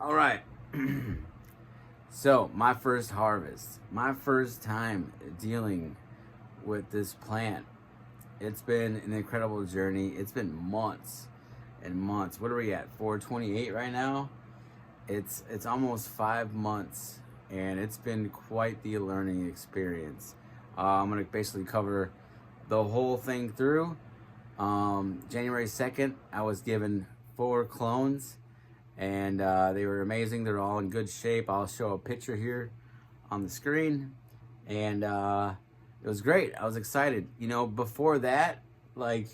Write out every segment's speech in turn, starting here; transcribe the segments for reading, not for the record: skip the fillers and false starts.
All right. So, my first harvest, my first time dealing with this plant. It's been an incredible journey. It's been months and months. What are we at? 428 right now. It's almost 5 months, and it's been quite the learning experience. I'm gonna basically cover the whole thing through. January 2nd, I was given 4 clones, and they were amazing. They're all in good shape. I'll show a picture here on the screen, and it was great. I was excited. Before that, like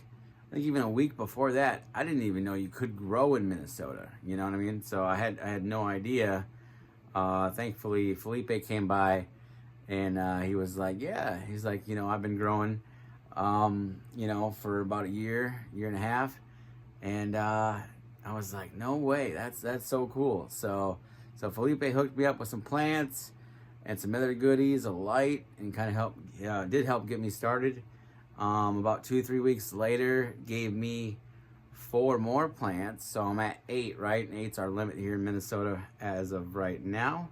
I think even a week before that, I didn't even know you could grow in Minnesota. You know what I mean? So I had no idea. Thankfully, Felipe came by, and he was like, "Yeah," he's like, "I've been growing, for about a year and a half," and I was like, "No way, that's so cool." So Felipe hooked me up with some plants and some other goodies, a light, and kind of did help get me started. About 2-3 weeks later, gave me 4 more plants, so I'm at 8, right? And 8's our limit here in Minnesota as of right now.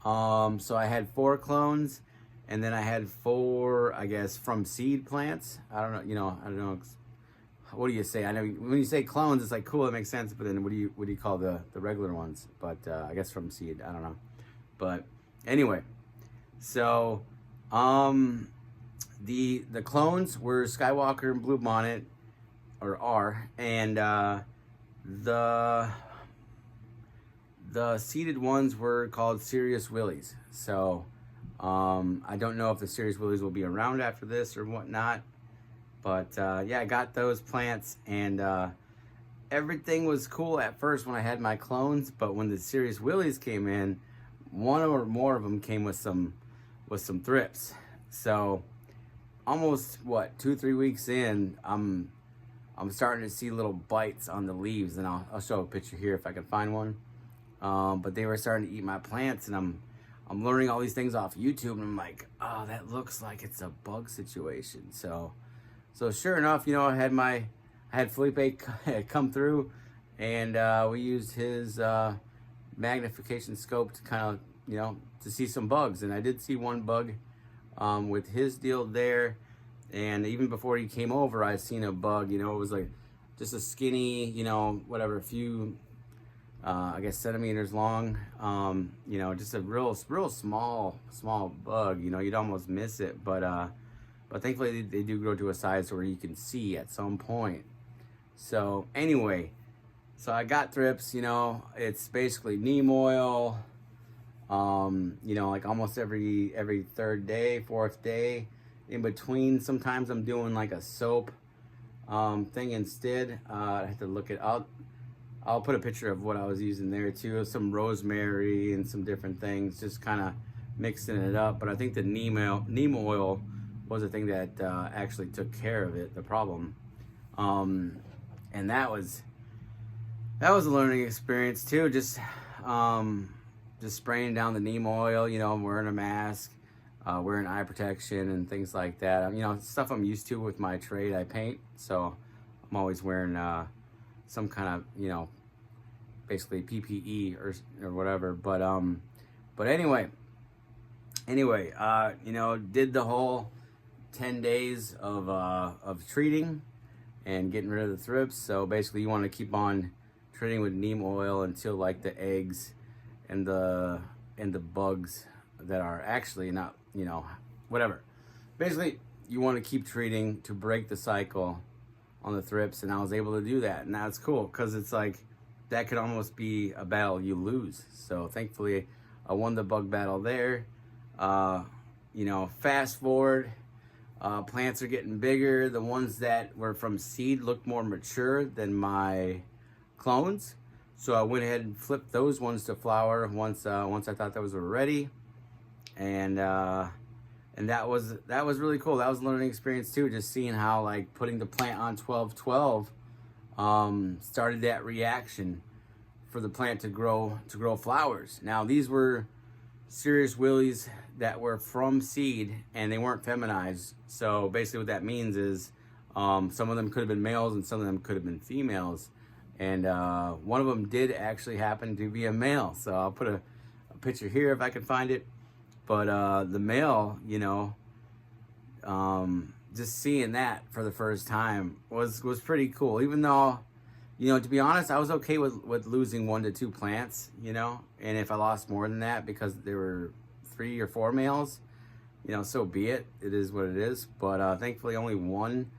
So I had 4 clones, and then I had 4, I guess, from seed plants. I don't know. What do you say? I know when you say clones, it's like cool, it makes sense. But then what do you call the regular ones? But I guess from seed, I don't know. But anyway, so the clones were Skywalker and Bluebonnet, or are, and the seeded ones were called Serious Willies. So I don't know if the Serious Willies will be around after this or whatnot. But yeah, I got those plants, and everything was cool at first when I had my clones. But when the Serious Willies came in, one or more of them came with some thrips. So almost 2-3 weeks in, I'm starting to see little bites on the leaves, and I'll show a picture here if I can find one. But they were starting to eat my plants, and I'm learning all these things off YouTube, and I'm like, oh, that looks like it's a bug situation. So sure enough, I had Felipe come through, and we used his magnification scope to kind of, to see some bugs. And I did see one bug with his deal there. And even before he came over, I'd seen a bug. It was like just a skinny, a few, I guess, centimeters long. Just a real small bug. You'd almost miss it, but thankfully they do grow to a size where you can see at some point. So anyway, so I got thrips. It's basically neem oil. Like almost every 3rd day, 4th day. In between, sometimes I'm doing like a soap thing instead. I have to look at. I'll put a picture of what I was using there too. Some rosemary and some different things, just kind of mixing it up. But I think the neem oil was the thing that actually took care of it, the problem. And that was a learning experience too. Just spraying down the neem oil. I'm wearing a mask. Wearing eye protection and things like that. Stuff I'm used to with my trade. I paint, so I'm always wearing some kind of, basically PPE or whatever. But anyway, did the whole 10 days of treating and getting rid of the thrips. So basically, you want to keep on treating with neem oil until like the eggs and the bugs that are actually not, whatever. Basically, you want to keep treating to break the cycle on the thrips, and I was able to do that. And that's cool, because it's like, that could almost be a battle you lose. So thankfully, I won the bug battle there. Fast forward, plants are getting bigger. The ones that were from seed looked more mature than my clones. So I went ahead and flipped those ones to flower once I thought those were ready. And that was really cool. That was a learning experience too, just seeing how like putting the plant on 12-12 started that reaction for the plant to grow flowers. Now these were Serious Willies that were from seed, and they weren't feminized. So basically what that means is some of them could have been males and some of them could have been females. And one of them did actually happen to be a male. So I'll put a picture here if I can find it. But the male, you know, just seeing that for the first time was pretty cool. Even though, you know, to be honest, I was okay with losing 1 to 2 plants, you know. And if I lost more than that because there were 3 or 4 males, you know, so be it. It is what it is. But thankfully only one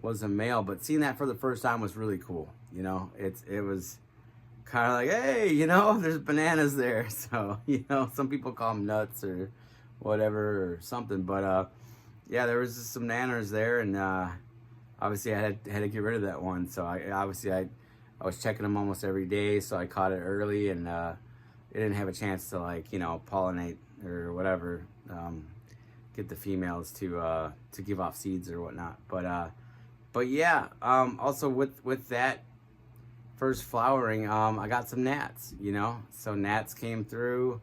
was a male. But seeing that for the first time was really cool. You know, it was kind of like, hey, you know, there's bananas there. So, you know, some people call them nuts or whatever or something. But yeah, there was just some nanners there, and obviously I had to get rid of that one. So I was checking them almost every day, so I caught it early, and it didn't have a chance to, like, you know, pollinate or whatever, get the females to give off seeds or whatnot. But yeah, also with that first flowering, I got some gnats, you know. So gnats came through.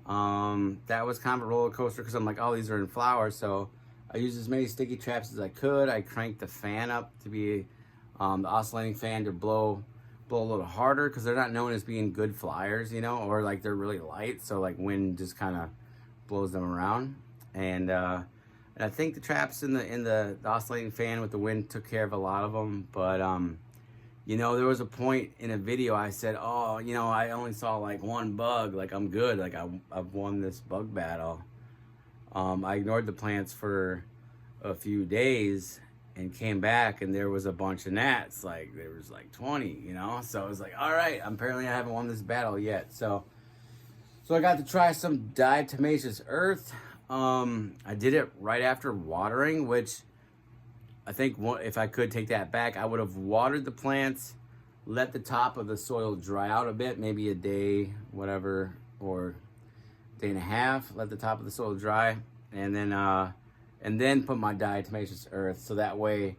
That was kind of a roller coaster because I'm like, oh, these are in flower, so I used as many sticky traps as I could. I cranked the fan up to be the oscillating fan to blow a little harder because they're not known as being good flyers, you know, or like they're really light, so like wind just kind of blows them around. And I think the traps in the oscillating fan with the wind took care of a lot of them. But you know, there was a point in a video I said, oh, you know, I only saw like 1 bug, like I'm good, like I've won this bug battle. I ignored the plants for a few days and came back, and there was a bunch of gnats. Like there was like 20, you know. So I was like, all right, apparently I haven't won this battle yet. So I got to try some diatomaceous earth. I did it right after watering, which I think if I could take that back, I would have watered the plants, let the top of the soil dry out a bit, maybe a day, whatever, or day and a half, let the top of the soil dry, and then put my diatomaceous earth, so that way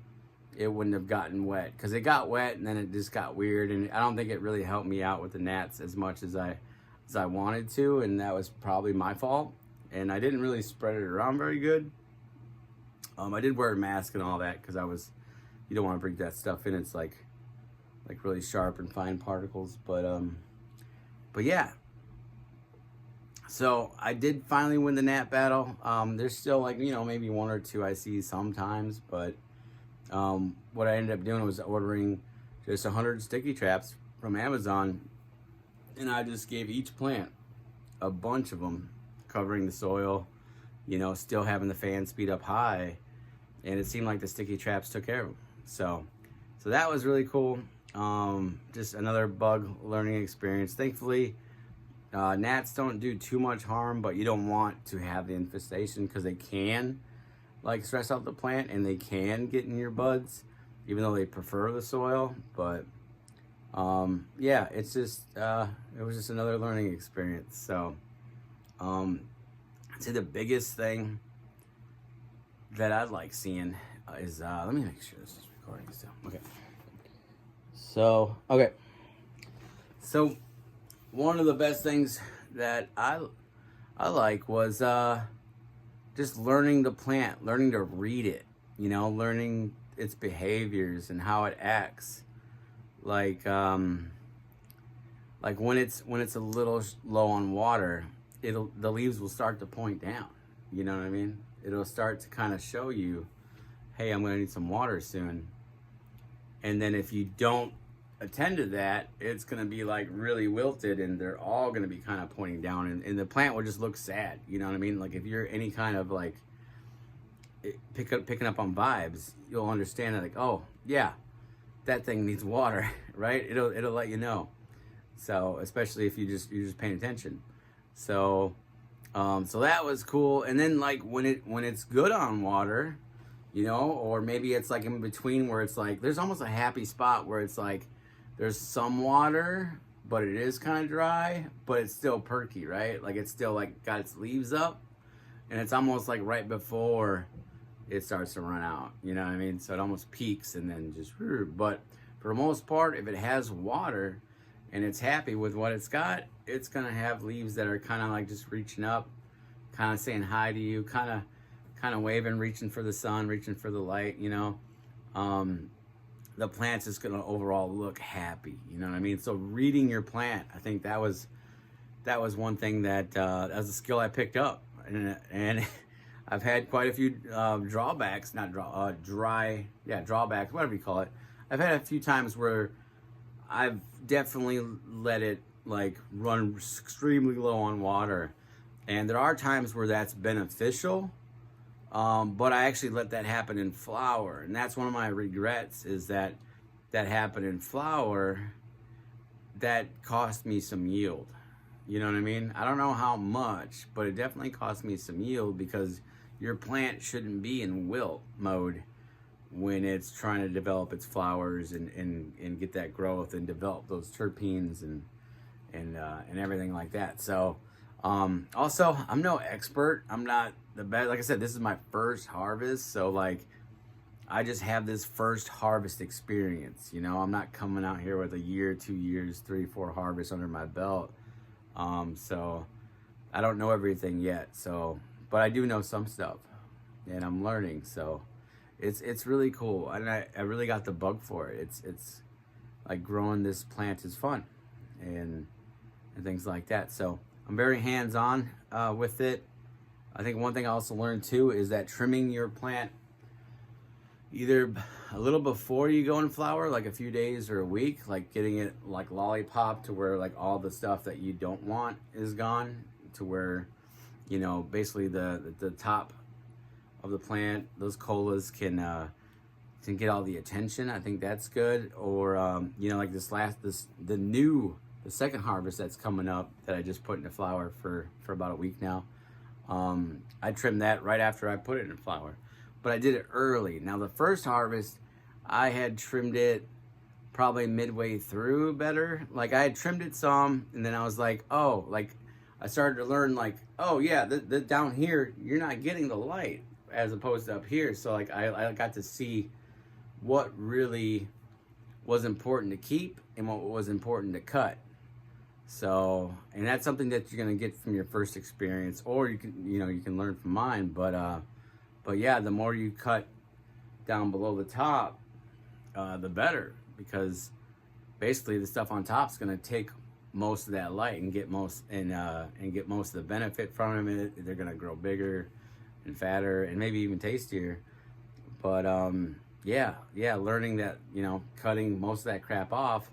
it wouldn't have gotten wet, because it got wet and then it just got weird, and I don't think it really helped me out with the gnats as much as I wanted to, and that was probably my fault. And I didn't really spread it around very good. I did wear a mask and all that because you don't want to breathe that stuff in. It's like really sharp and fine particles. But yeah. So I did finally win the gnat battle. There's still, like, you know, maybe 1 or 2 I see sometimes, but what I ended up doing was ordering just 100 sticky traps from Amazon, and I just gave each plant a bunch of them, covering the soil, you know, still having the fan speed up high, and it seemed like the sticky traps took care of them. So that was really cool. Just another bug learning experience. Thankfully, gnats don't do too much harm, but you don't want to have the infestation because they can, like, stress out the plant, and they can get in your buds, even though they prefer the soil. But yeah, it's just it was just another learning experience. So I'd say the biggest thing that I'd like seeing is let me make sure this is recording still. Okay. So one of the best things that I like was just learning the plant, learning to read it, you know, learning its behaviors and how it acts. Like when it's a little low on water, the leaves will start to point down. You know what I mean? It'll start to kind of show you, hey, I'm gonna need some water soon. And then if you don't attend to that, it's gonna be like really wilted, and they're all gonna be kind of pointing down, and the plant will just look sad. You know what I mean? Like, if you're any kind of like picking up on vibes, you'll understand that, like, oh yeah, that thing needs water, right? It'll let you know. So especially if you're just paying attention. So that was cool. And then, like, when it's good on water, you know, or maybe it's like in between where it's like there's almost a happy spot where it's like there's some water, but it is kind of dry, but it's still perky, right? Like, it's still like got its leaves up, and it's almost like right before it starts to run out, you know what I mean? So it almost peaks and then just, but for the most part, if it has water and it's happy with what it's got, it's gonna have leaves that are kind of like just reaching up, kind of saying hi to you, kind of waving, reaching for the sun, reaching for the light, you know. the plant's just gonna overall look happy. You know what I mean? So reading your plant, I think that was one thing that was a skill I picked up, and I've had quite a few drawbacks, not drawbacks, whatever you call it. I've had a few times where I've definitely let it like run extremely low on water, and there are times where that's beneficial. But I actually let that happen in flower, and that's one of my regrets, is that happened in flower. That cost me some yield. You know what I mean? I don't know how much, but it definitely cost me some yield, because your plant shouldn't be in wilt mode when it's trying to develop its flowers and get that growth and develop those terpenes and everything like that. So also, I'm no expert. I'm not the best. Like I said, this is my first harvest, so like I just have this first harvest experience. You know, I'm not coming out here with a year, 2 years, 3, 4 harvests under my belt. So I don't know everything yet. So, but I do know some stuff, and I'm learning. So it's really cool, and I really got the bug for it. It's like growing this plant is fun, and things like that. So I'm very hands-on with it. I think one thing I also learned too is that trimming your plant either a little before you go in flower, like a few days or a week, like getting it like lollipop to where like all the stuff that you don't want is gone, to where, you know, basically the top of the plant, those colas can get all the attention. I think that's good. Or you know, like the second harvest that's coming up that I just put into flower for about a week now. I trimmed that right after I put it in flower, but I did it early. Now the first harvest, I had trimmed it probably midway through better. Like I had trimmed it some, and then I was like, oh, like I started to learn like, oh yeah, the down here, you're not getting the light as opposed to up here. So like I got to see what really was important to keep and what was important to cut. So, and that's something that you're gonna get from your first experience, or you can learn from mine. But yeah, the more you cut down below the top, the better, because basically the stuff on top is gonna take most of that light and get most of the benefit from it. They're gonna grow bigger and fatter and maybe even tastier. But yeah, learning that, you know, cutting most of that crap off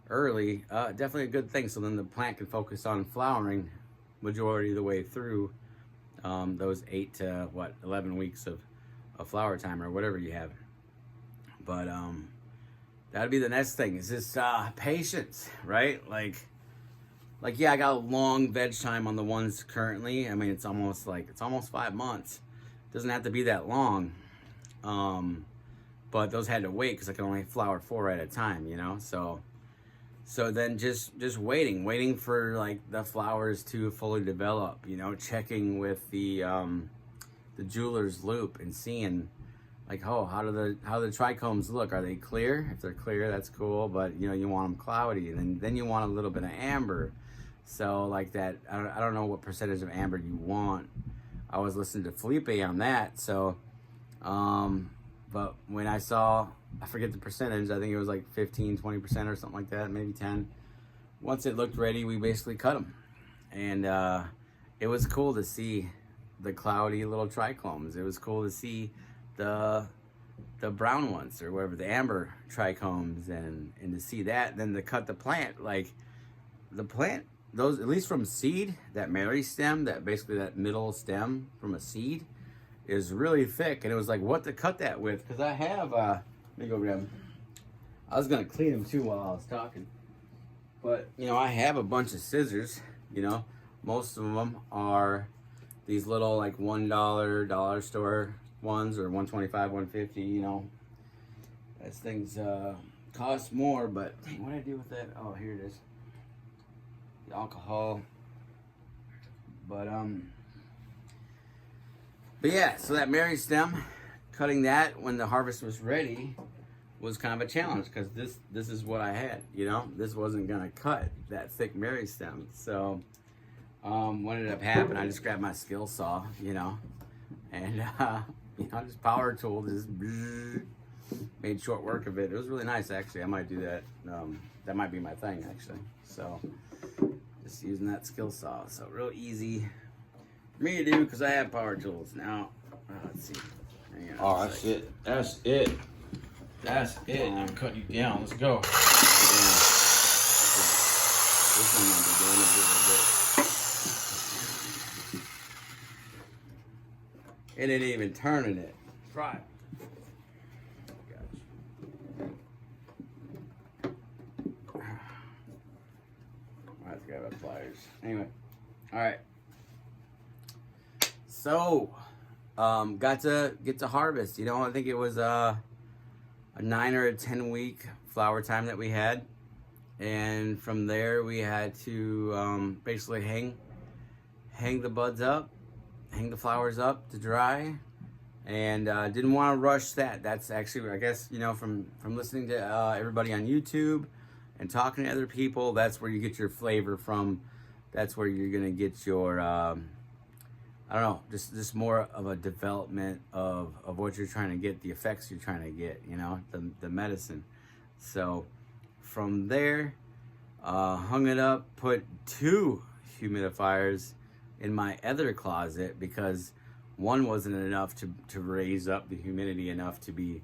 early, definitely a good thing. So then the plant can focus on flowering majority of the way through those 8 to 11 weeks of flower time or whatever you have. But that'd be the next thing, is just patience, right? Like yeah, I got a long veg time on the ones currently. I mean, it's almost 5 months. It doesn't have to be that long. But those had to wait because I can only flower 4 at a time, you know? So then just waiting for like the flowers to fully develop, you know, checking with the jeweler's loop and seeing like, oh, how do the trichomes look? Are they clear? If they're clear, that's cool, but you know, you want them cloudy, and then you want a little bit of amber. So like that, I don't know what percentage of amber you want. I was listening to Felipe on that. So, but when I saw, I forget the percentage, I think it was like 15, 20% or something like that, maybe 10. Once it looked ready, we basically cut them. And it was cool to see the cloudy little trichomes. It was cool to see the brown ones, or whatever, the amber trichomes, and to see that, then to cut the plant. Like the plant, those, at least from seed, that meristem, that basically that middle stem from a seed, is really thick. And it was like, what to cut that with? Because I have, let me go grab them. I was gonna clean them too while I was talking. But, you know, I have a bunch of scissors, you know. Most of them are these little like $1 dollar store ones, or $1.25, $1.50, you know. As things cost more, but what did I do with that? Oh, here it is. The alcohol. But yeah, so that meristem, cutting that when the harvest was ready was kind of a challenge, because this is what I had, you know. This wasn't gonna cut that thick meristem. So what ended up happening, I just grabbed my skill saw, you know, and you know, just power tool, just made short work of it. It was really nice, actually. I might do that. That might be my thing, actually. So just using that skill saw. So real easy for me to do because I have power tools. Now, let's see. Oh, that's it. That's it. That's it. I'm cutting you down. Let's go. Yeah. This one might be doing a little bit. It ain't even turning it. Try. I forgot about pliers. Anyway, all right. So, got to get to harvest. You know, I think it was a 9 or a 10 week flower time that we had, and from there we had to basically hang the buds up, hang the flowers up to dry, and didn't want to rush that. That's actually, I guess, you know, from listening to everybody on YouTube and talking to other people, that's where you get your flavor from. That's where you're gonna get your I don't know, just more of a development of what you're trying to get, the effects you're trying to get, you know, the medicine. So from there, hung it up, put 2 humidifiers in my other closet because one wasn't enough to raise up the humidity enough to be,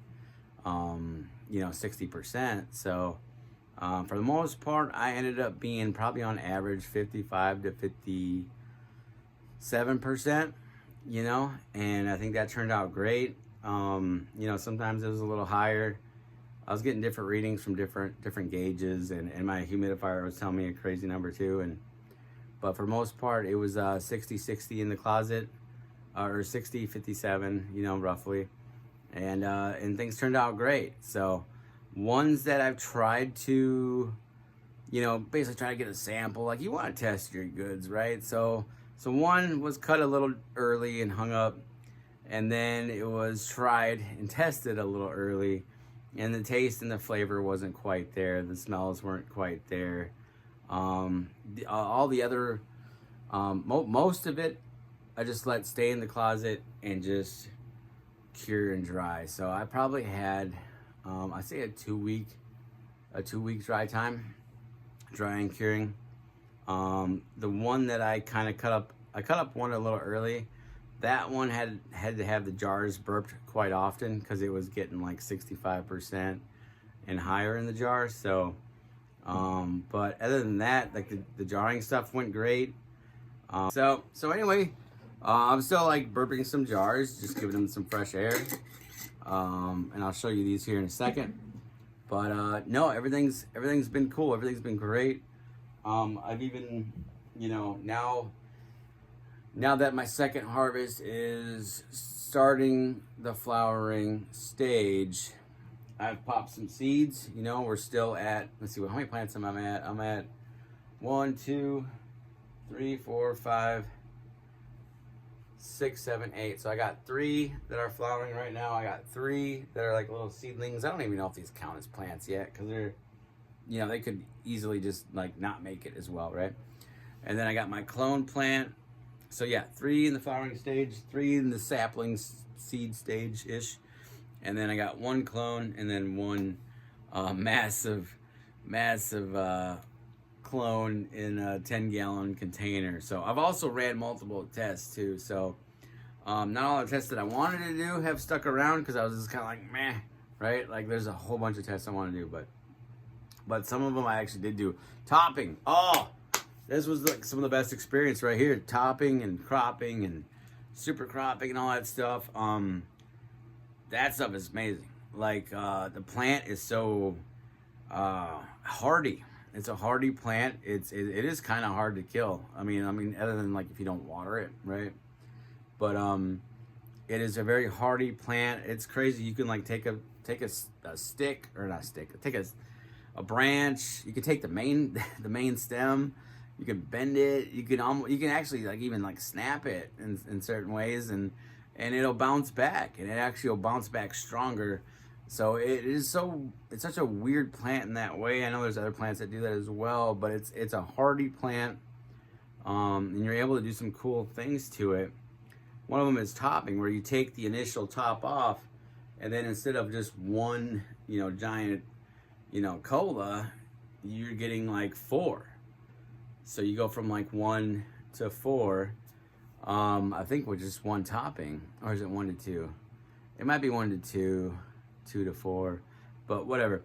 you know, 60%. So for the most part, I ended up being probably on average 55 to 57%, you know, and I think that turned out great. You know, sometimes it was a little higher. I was getting different readings from different gauges, and my humidifier was telling me a crazy number too. But for the most part, it was 60-60 in the closet, or 60-57, you know, roughly, and things turned out great. So ones that I've tried to, you know, basically try to get a sample, like you want to test your goods, right? So one was cut a little early and hung up, and then it was tried and tested a little early, and the taste and the flavor wasn't quite there. The smells weren't quite there. All the other, most of it, I just let stay in the closet and just cure and dry. So I probably had, I say a 2 week dry time, drying, curing. The one that I kind of cut up one a little early. That one had to have the jars burped quite often because it was getting like 65% and higher in the jar. So, but other than that, like the jarring stuff went great. So anyway, I'm still like burping some jars, just giving them some fresh air. And I'll show you these here in a second. But no, everything's been cool. Everything's been great. I've even, you know, now that my second harvest is starting the flowering stage, I've popped some seeds. You know, we're still at, let's see, how many plants am I at? I'm at 1, 2, 3, 4, 5, 6, 7, 8. So I got 3 that are flowering right now. I got 3 that are like little seedlings. I don't even know if these count as plants yet because they're, you know, they could easily just like not make it as well, right? And then I got my clone plant. So yeah, 3 in the flowering stage, 3 in the sapling seed stage-ish. And then I got 1 clone and then 1 massive clone in a 10-gallon container. So I've also ran multiple tests too. So not all the tests that I wanted to do have stuck around because I was just kind of like, meh, right? Like there's a whole bunch of tests I want to do, but some of them I actually did do. Topping. Oh, this was like some of the best experience right here. Topping and cropping and super cropping and all that stuff. That stuff is amazing. Like the plant is so hardy. It's a hardy plant. It is kind of hard to kill. I mean, other than like if you don't water it, right? But it is a very hardy plant. It's crazy. You can like take a stick, or not a stick. Take a branch. You can take the main stem. You can bend it. You can actually like even like snap it in certain ways, and it'll bounce back, and it actually will bounce back stronger. So it's such a weird plant in that way. I know there's other plants that do that as well, but it's a hardy plant, and you're able to do some cool things to it. One of them is topping, where you take the initial top off, And then instead of just one, giant, cola, you're getting like 4. So you go from like 1 to 4. I think with just one topping, or is it 1 to 2? It might be 1 to 2, 2 to 4, but whatever.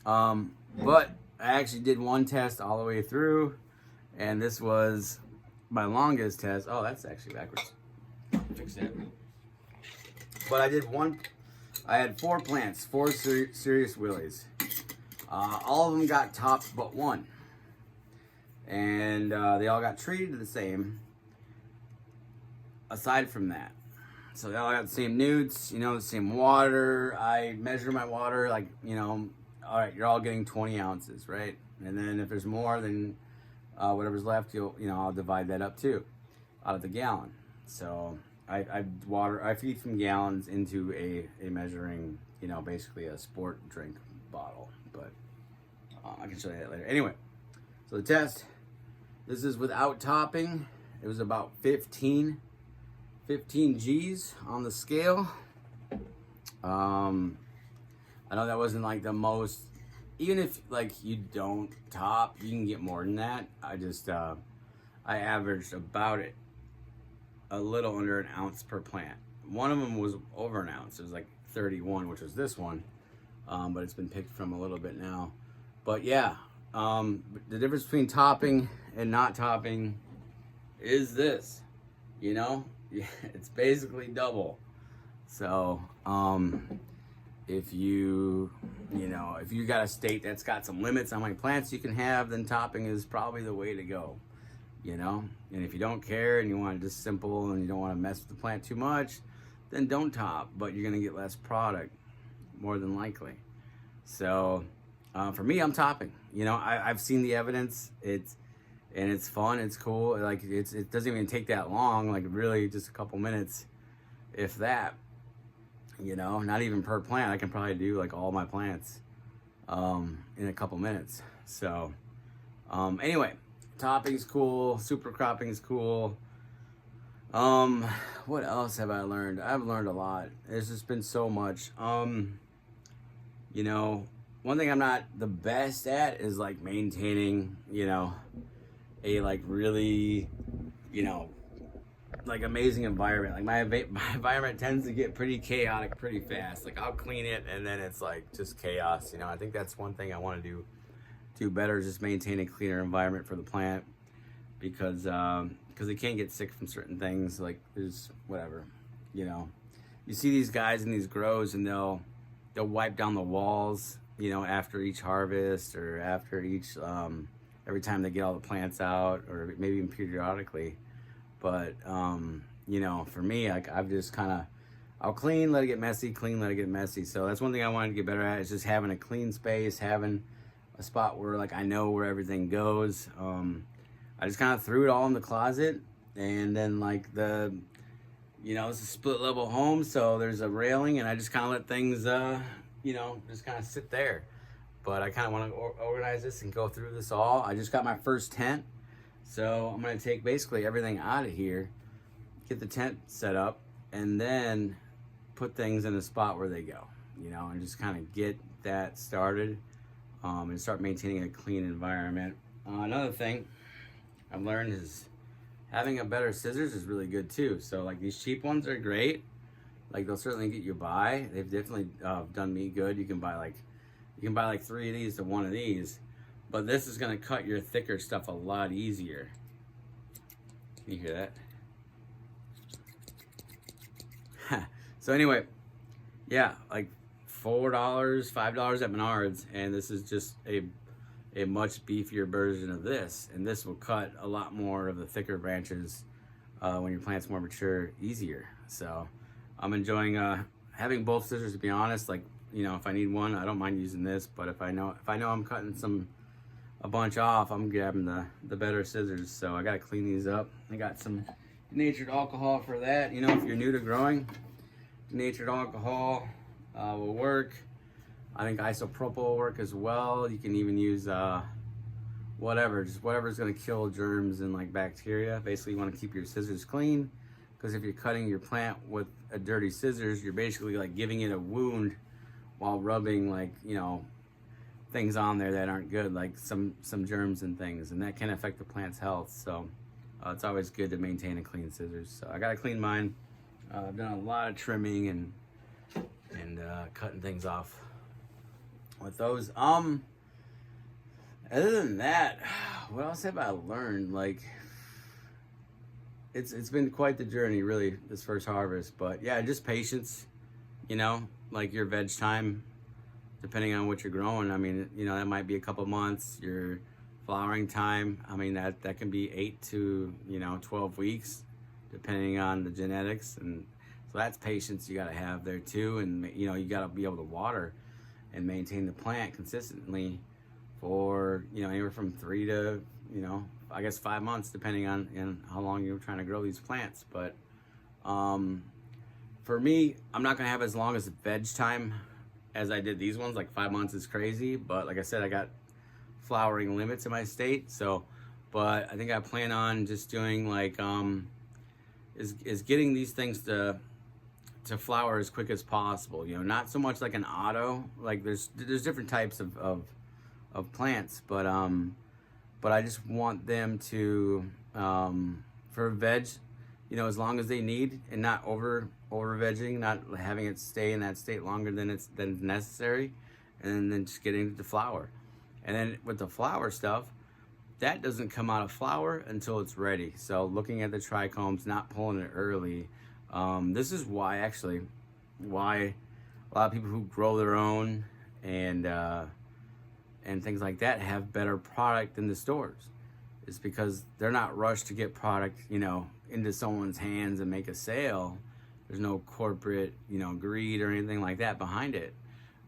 But I actually did one test all the way through, and this was my longest test. Oh, that's actually backwards. Fix that. But I had 4 plants, 4 serious willies. All of them got topped but one. And they all got treated the same. Aside from that. So they all got the same newts, the same water. I measure my water like, all right, you're all getting 20 ounces, right? And then if there's more, then whatever's left, I'll divide that up too, out of the gallon. So I feed from gallons into a measuring, basically a sport drink bottle. But I can show you that later. Anyway, so the test, this is without topping. It was about 15 G's on the scale. I know that wasn't like the most, even if like you don't top, you can get more than that. I averaged about it a little under an ounce per plant. One of them was over an ounce. It was like 31, which was this one. But it's been picked from a little bit now. But yeah, the difference between topping and not topping is this, it's basically double. So, if you got a state that's got some limits on how many plants you can have, then topping is probably the way to go, and if you don't care and you want it just simple and you don't want to mess with the plant too much, then don't top, but you're going to get less product more than likely. So, for me, I'm topping, I've seen the evidence. It's fun, it's cool. Like it doesn't even take that long, like really just a couple minutes, if that. Not even per plant. I can probably do like all my plants in a couple minutes. So anyway, topping's cool, super cropping's cool. What else have I learned? I've learned a lot. There's just been so much. One thing I'm not the best at is like maintaining, a like really, like amazing environment. Like my environment tends to get pretty chaotic pretty fast. Like I'll clean it and then it's like just chaos. I think that's one thing I want to do better, is just maintain a cleaner environment for the plant, because they can't get sick from certain things. Like there's whatever, you see these guys in these grows and they'll wipe down the walls, after each harvest or after each every time they get all the plants out, or maybe even periodically. But, for me, like I've just I'll clean, let it get messy, clean, let it get messy. So that's one thing I wanted to get better at, is just having a clean space, having a spot where like I know where everything goes. I just kind of threw it all in the closet, and then like it's a split level home. So there's a railing, and I just kind of let things, just kind of sit there. But I kind of want to organize this and go through this all. I just got my first tent. So I'm going to take basically everything out of here, get the tent set up, and then put things in a spot where they go, and just kind of get that started, and start maintaining a clean environment. Another thing I've learned is having a better scissors is really good too. So like these cheap ones are great. Like they'll certainly get you by. They've definitely done me good. You can buy like 3 of these to 1 of these. But this is going to cut your thicker stuff a lot easier. Can you hear that? So anyway, yeah, like $4, $5 at Menards, and this is just a much beefier version of this. And this will cut a lot more of the thicker branches when your plant's more mature, easier. So I'm enjoying having both scissors, to be honest. Like, if I need one, I don't mind using this. But if I know I'm cutting a bunch off, I'm grabbing the better scissors. So I gotta clean these up. I got some denatured alcohol for that. If you're new to growing, denatured alcohol will work. I think isopropyl will work as well. You can even use whatever's gonna kill germs and like bacteria. Basically, you want to keep your scissors clean. because if you're cutting your plant with a dirty scissors, you're basically like giving it a wound while rubbing, like, you know, things on there that aren't good, like some germs and things, and that can affect the plant's health. So it's always good to maintain a clean scissors. So I gotta clean mine. I've done a lot of trimming and cutting things off with those. Other than that, what else have I learned? Like, it's been quite the journey, really, this first harvest. But yeah, just patience, you know, like your veg time, depending on what you're growing. I mean, you know, that might be a couple months. Your flowering time, I mean, that can be 8 to, you know, 12 weeks, depending on the genetics. And so that's patience you got to have there too. And, you know, you got to be able to water and maintain the plant consistently for, you know, anywhere from 3 to, you know, I guess 5 months, depending on how long you're trying to grow these plants. But for me, I'm not gonna have as long as veg time as I did these ones. Like 5 months is crazy, but like I said, I got flowering limits in my state. So, but I think I plan on just doing like is getting these things to flower as quick as possible. You know, not so much like an auto. Like there's different types of plants, but I just want them to for veg, you know, as long as they need, and not over vegging, not having it stay in that state longer than it's necessary, and then just getting it to flower. And then with the flower stuff, that doesn't come out of flower until it's ready. So looking at the trichomes, not pulling it early. This is why a lot of people who grow their own and things like that have better product in the stores. It's because they're not rushed to get product, you know, into someone's hands and make a sale. There's no corporate, you know, greed or anything like that behind it.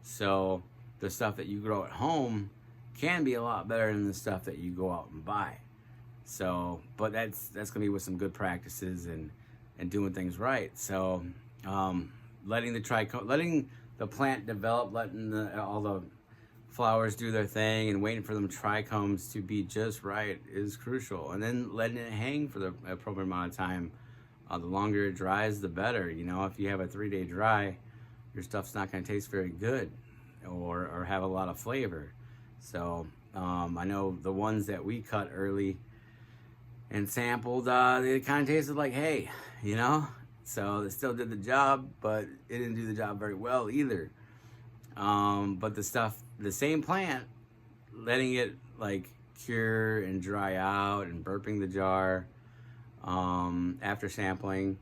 So the stuff that you grow at home can be a lot better than the stuff that you go out and buy. So, but that's gonna be with some good practices and doing things right. So, letting the plant develop, letting all the flowers do their thing, and waiting for them trichomes to be just right is crucial. And then letting it hang for the appropriate amount of time. The longer it dries, the better. You know, if you have a 3-day dry, your stuff's not going to taste very good or have a lot of flavor. So I know the ones that we cut early and sampled, they kind of tasted like hay, you know? So they still did the job, but it didn't do the job very well either. But the same plant, letting it like cure and dry out and burping the jar after sampling,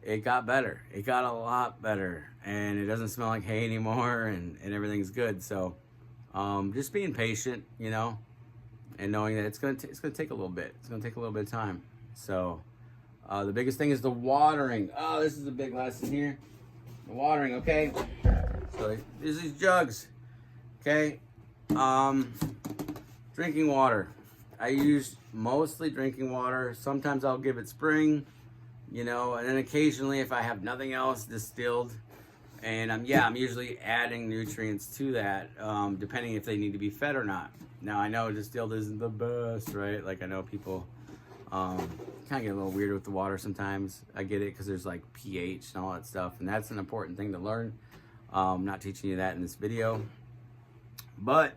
it got better. It got a lot better, and it doesn't smell like hay anymore, and everything's good. So just being patient, you know, and knowing that it's gonna take a little bit. It's gonna take a little bit of time. So the biggest thing is the watering. Oh, this is a big lesson here. The watering, okay? So there's these jugs, okay? Drinking water. I use mostly drinking water. Sometimes I'll give it spring, you know, and then occasionally if I have nothing else, distilled. And I'm usually adding nutrients to that, depending if they need to be fed or not. Now I know distilled isn't the best, right? Like I know people kind of get a little weird with the water sometimes. I get it because there's like pH and all that stuff, and that's an important thing to learn. I'm not teaching you that in this video, but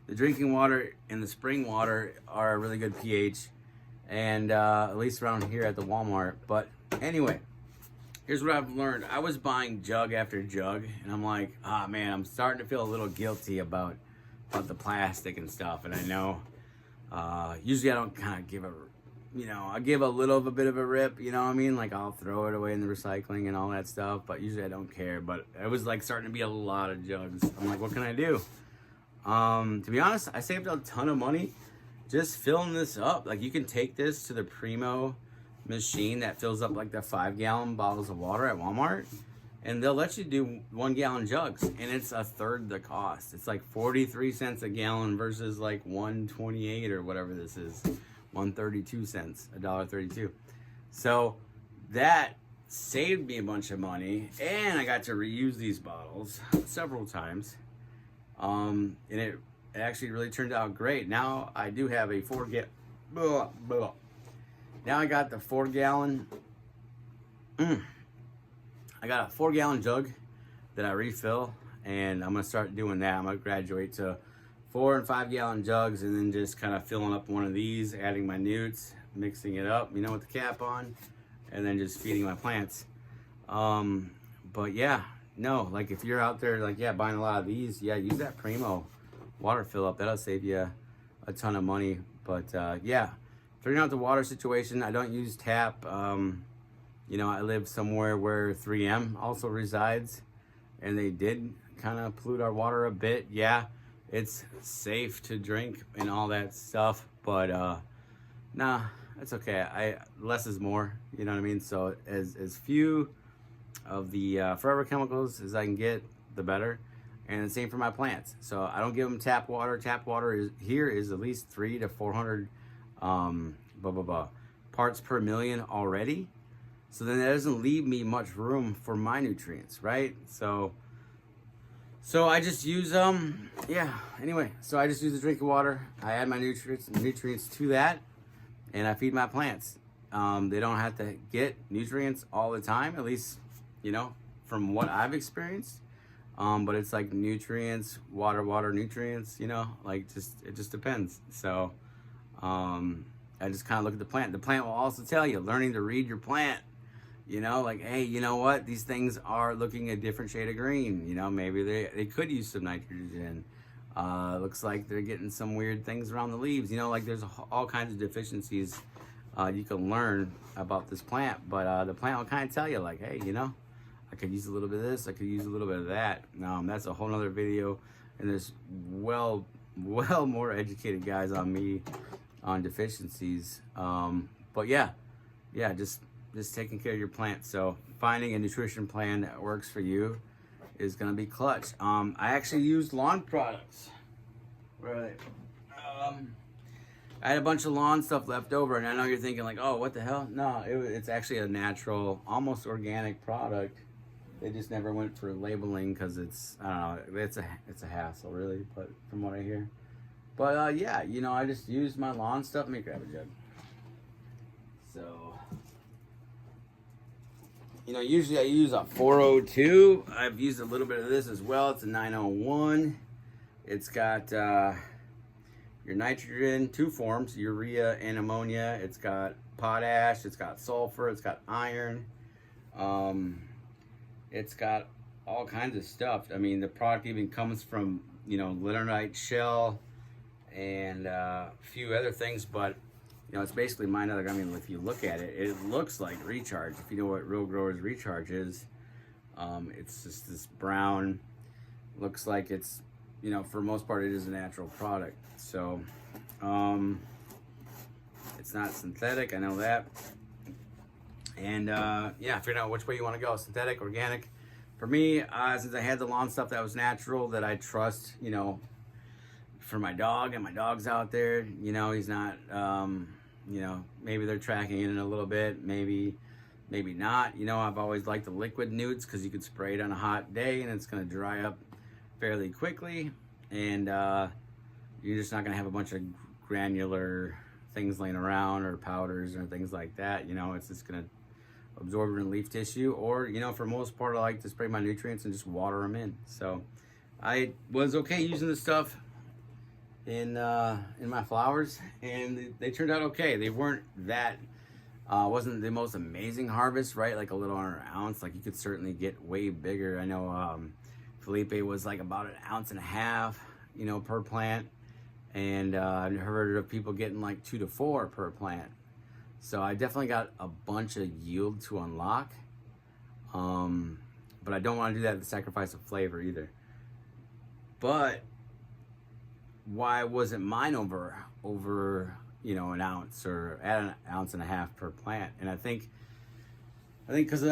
the drinking water and the spring water are a really good pH, and at least around here at the Walmart. But anyway, here's what I've learned. I was buying jug after jug, and I'm like, man, I'm starting to feel a little guilty about the plastic and stuff. And I know usually I don't kind of give I give a little bit of a rip, you know what I mean? Like I'll throw it away in the recycling and all that stuff, but usually I don't care. But it was like starting to be a lot of jugs. I'm like, what can I do? To be honest, I saved a ton of money just filling this up. Like you can take this to the Primo machine that fills up like the 5-gallon bottles of water at Walmart, and they'll let you do 1-gallon jugs, and it's a third the cost. It's like 43 cents a gallon versus like 128 or whatever this is. 132 cents, $1.32. So that saved me a bunch of money, and I got to reuse these bottles several times. And it actually really turned out great. Now I do have a Now I got the 4-gallon I got a 4-gallon jug that I refill, and I'm gonna start doing that. I'm gonna graduate to 4 and 5-gallon jugs, and then just kind of filling up one of these, adding my newts, mixing it up, you know, with the cap on, and then just feeding my plants. But yeah, no, like if you're out there, like, yeah, buying a lot of these, yeah, use that Primo water fill up. That'll save you a ton of money. But yeah, figuring out the water situation. I don't use tap. You know, I live somewhere where 3M also resides, and they did kind of pollute our water a bit. Yeah, it's safe to drink and all that stuff, but nah, it's okay. Less is more, you know what I mean? So as few of the forever chemicals as I can get, the better. And the same for my plants. So I don't give them tap water. Tap water is at least 300 to 400 parts per million already. So then that doesn't leave me much room for my nutrients, right? So I just use yeah. Anyway, so I just use the drinking water. I add my nutrients to that, and I feed my plants. They don't have to get nutrients all the time, at least, you know, from what I've experienced. But it's like nutrients, water, nutrients, you know, like it just depends. So, I just kind of look at the plant. The plant will also tell you, learning to read your plant, you know, like, hey, you know what? These things are looking a different shade of green. You know, maybe they could use some nitrogen. Looks like they're getting some weird things around the leaves. You know, like there's all kinds of deficiencies, you can learn about this plant, but, the plant will kind of tell you like, hey, you know, I could use a little bit of this, I could use a little bit of that. That's a whole nother video, and there's well more educated guys on me on deficiencies. But yeah, just taking care of your plant. So finding a nutrition plan that works for you is gonna be clutch. I actually used lawn products. Where are they? I had a bunch of lawn stuff left over, and I know you're thinking like, oh, what the hell? No, it's actually a natural, almost organic product. They just never went for labeling because it's, I don't know, it's a hassle really, but from what I hear. But yeah, you know, I just used my lawn stuff. Let me grab a jug. So, you know, usually I use a 402. I've used a little bit of this as well. It's a 901. It's got your nitrogen, 2 forms, urea and ammonia. It's got potash, it's got sulfur, it's got iron. It's got all kinds of stuff. I mean, the product even comes from, you know, lignite shell and a few other things, but, you know, it's basically mined out. I mean, if you look at it, it looks like Recharge. If you know what Real Growers Recharge is, it's just this brown, looks like it's, you know, for the most part, it is a natural product. So, it's not synthetic, I know that. And yeah, figuring out which way you want to go, synthetic, organic. For me, since I had the lawn stuff that was natural, that I trust, you know, for my dog, and my dog's out there, you know, he's not, you know, maybe they're tracking in a little bit, maybe not. You know, I've always liked the liquid newts because you could spray it on a hot day and it's going to dry up fairly quickly, and you're just not going to have a bunch of granular things laying around or powders or things like that. You know, it's just going to absorb in leaf tissue, or, you know, for most part, I like to spray my nutrients and just water them in. So I was okay using this stuff in my flowers, and they turned out okay. They weren't that wasn't the most amazing harvest, right? Like a little under an ounce. Like you could certainly get way bigger. I know Felipe was like about 1.5 ounces, you know, per plant, and I've heard of people getting like 2 to 4 per plant. So I definitely got a bunch of yield to unlock, but I don't want to do that at the sacrifice of flavor either. But why wasn't mine over you know, 1 ounce or at 1.5 ounces per plant? And I think because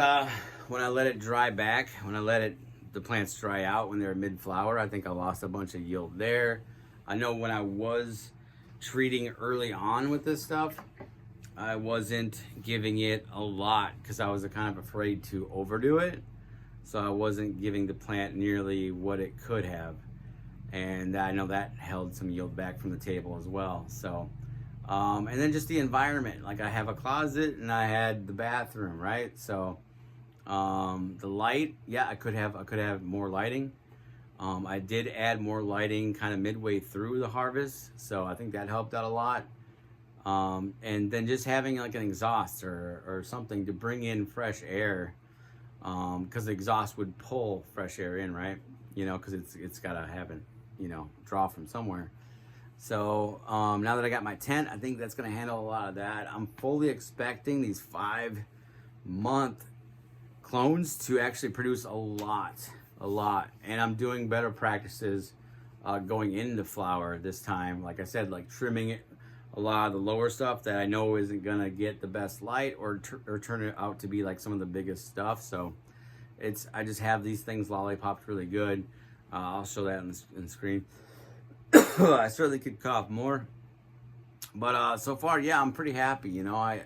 when I let it dry back, when I let the plants dry out when they're mid-flower, I think I lost a bunch of yield there. I know when I was treating early on with this stuff, I wasn't giving it a lot because I was kind of afraid to overdo it. So I wasn't giving the plant nearly what it could have. And I know that held some yield back from the table as well. So, and then just the environment. Like I have a closet and I had the bathroom, right? So The light, yeah, I could have more lighting. I did add more lighting kind of midway through the harvest, so I think that helped out a lot. And then just having like an exhaust or something to bring in fresh air, because the exhaust would pull fresh air in, right? You know, because it's gotta have it, you know, draw from somewhere. So now that I got my tent, I think that's gonna handle a lot of that. I'm fully expecting these 5-month clones to actually produce a lot, and I'm doing better practices going into flower this time. Like I said, like trimming it, a lot of the lower stuff that I know isn't gonna get the best light or turn it out to be like some of the biggest stuff. So I just have these things lollipopped really good. I'll show that on the screen. I certainly could cough more, but so far, yeah, I'm pretty happy. You know,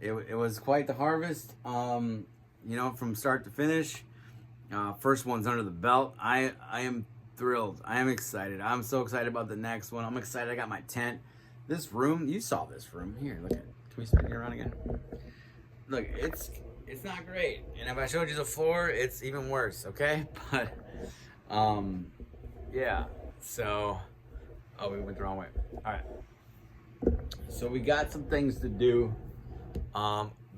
it was quite the harvest. You know, from start to finish. First one's under the belt. I am thrilled. I am excited. I'm so excited about the next one. I'm excited. I got my tent. This room, you saw this room. Here, look at it. Can we spin it around again? Look, it's not great. And if I showed you the floor, it's even worse, okay? But yeah. So we went the wrong way. All right. So we got some things to do.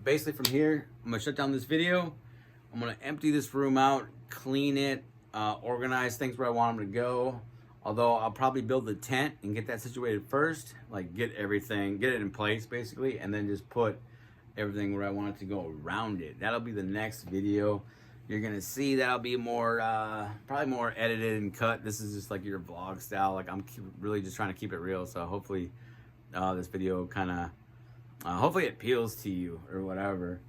Basically from here, I'm gonna shut down this video. I'm gonna empty this room out, clean it, organize things where I want them to go. Although I'll probably build the tent and get that situated first, like get it in place basically, and then just put everything where I want it to go around it. That'll be the next video you're gonna see. That'll be more, probably more edited and cut. This is just like your vlog style. Like I'm really just trying to keep it real. So hopefully this video kind of, hopefully it appeals to you or whatever.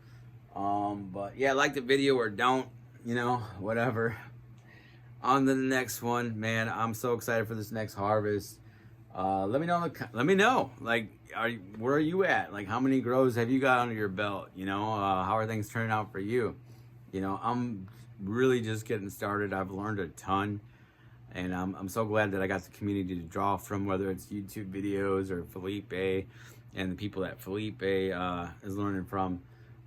But yeah, like the video or don't, you know, whatever. On to the next one, man. I'm so excited for this next harvest. Let me know. Like, where are you at? Like, how many grows have you got under your belt? You know, how are things turning out for you? You know, I'm really just getting started. I've learned a ton, and I'm so glad that I got the community to draw from, whether it's YouTube videos or Felipe and the people that Felipe is learning from.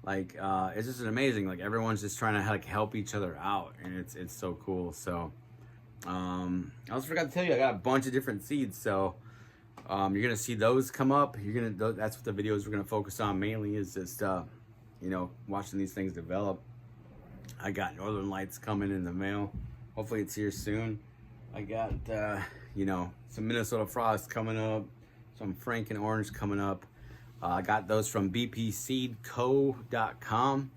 Like, it's just amazing. Like, everyone's just trying to like help each other out, and it's so cool. So I also forgot to tell you, I got a bunch of different seeds. So you're gonna see those come up. That's what the videos we're gonna focus on mainly, is just you know, watching these things develop. I got Northern Lights coming in the mail. Hopefully it's here soon. I got you know, some Minnesota Frost coming up, some Franken Orange coming up. I got those from bpseedco.com.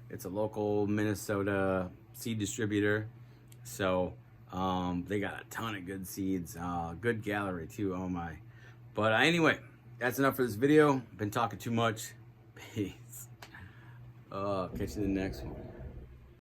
It's a local Minnesota seed distributor. So they got a ton of good seeds. Good gallery too, oh my. But anyway, that's enough for this video. Been talking too much. Peace. Catch you in the next one.